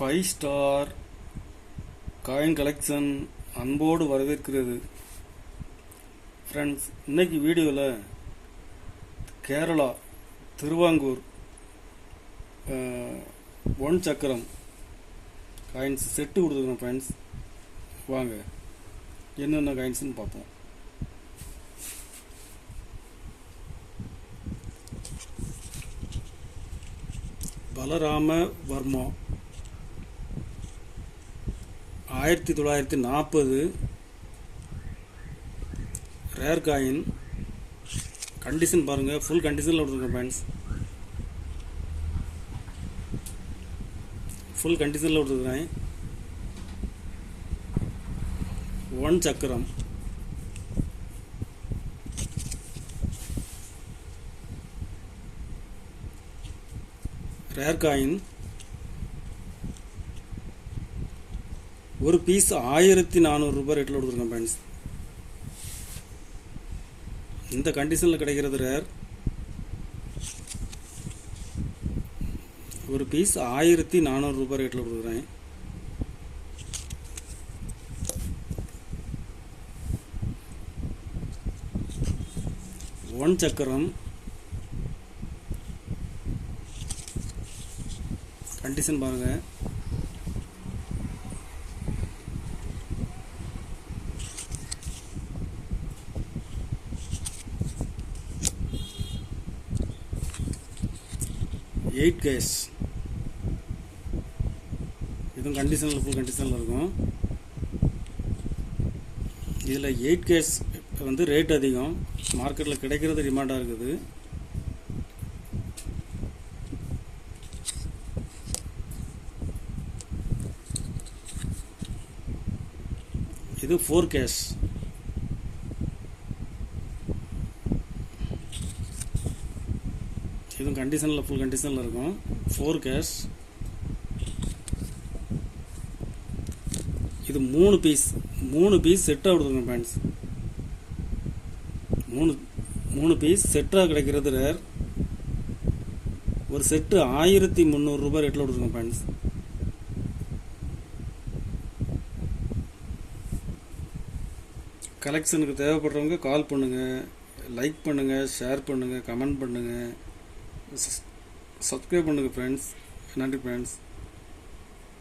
Five star coin collection அன்போடு வரவேற்கிறது. Friends, இன்னைக்கு வீடியோவில் கேரளா திருவாங்கூர் ஒன் சக்கரம் காயின்ஸ் செட்டு கொடுத்துருக்கோம். ஃப்ரெண்ட்ஸ், வாங்க என்னென்ன காயின்ஸ்னு பார்ப்போம். Balarama Varma 1940 rare coin. Condition பாருங்கள், ஃபுல் கண்டிஷனில் கொடுத்துருக்கேன் ஃப்ரெண்ட்ஸ். ஃபுல் கண்டிஷனில் கொடுத்துருக்கேன். ஒன் சக்கரம் ரேர் காயின். ஒரு பீஸ் 1400 ரூபாய் ரேட்டில் கொடுத்துருக்கேன் ஃப்ரெண்ட்ஸ். இந்த கண்டிஷனில் கிடைக்கிறது ரேர். ஒரு பீஸ் 1400 ரூபாய் ரேட்டில் கொடுக்குறேன். ஒன் சக்கரம் கண்டிஷன் பாருங்கள். Eight cash. இதுவும் கண்டிஷனில் ஃபுல் கண்டிஷனில் இருக்கும். இதில் 8 கேஷ் வந்து ரேட் அதிகம், மார்க்கெட்டில் கிடைக்கிறது டிமாண்டாக இருக்குது. இது 4 கேஷ். இதுவும் கண்டிஷனில் ஃபுல் கண்டிஷனில் இருக்கும். 4 கேஷ். இது 3 பீஸ் செட்டாக கொடுத்துருங்க ஃப்ரெண்ட்ஸ். 3 பீஸ் செட்டாக கிடைக்கிறது ரேர். ஒரு செட்டு 1300 ரூபாய் ரேட்டில் கொடுத்துருங்க ஃப்ரெண்ட்ஸ். கலெக்ஷனுக்கு தேவைப்படுறவங்க கால் பண்ணுங்கள், லைக் பண்ணுங்கள், ஷேர் பண்ணுங்கள், கமெண்ட் பண்ணுங்கள், சப்ஸ்கிரைப் பண்ணுங்கள் ஃப்ரெண்ட்ஸ். நன்றி ஃப்ரெண்ட்ஸ்.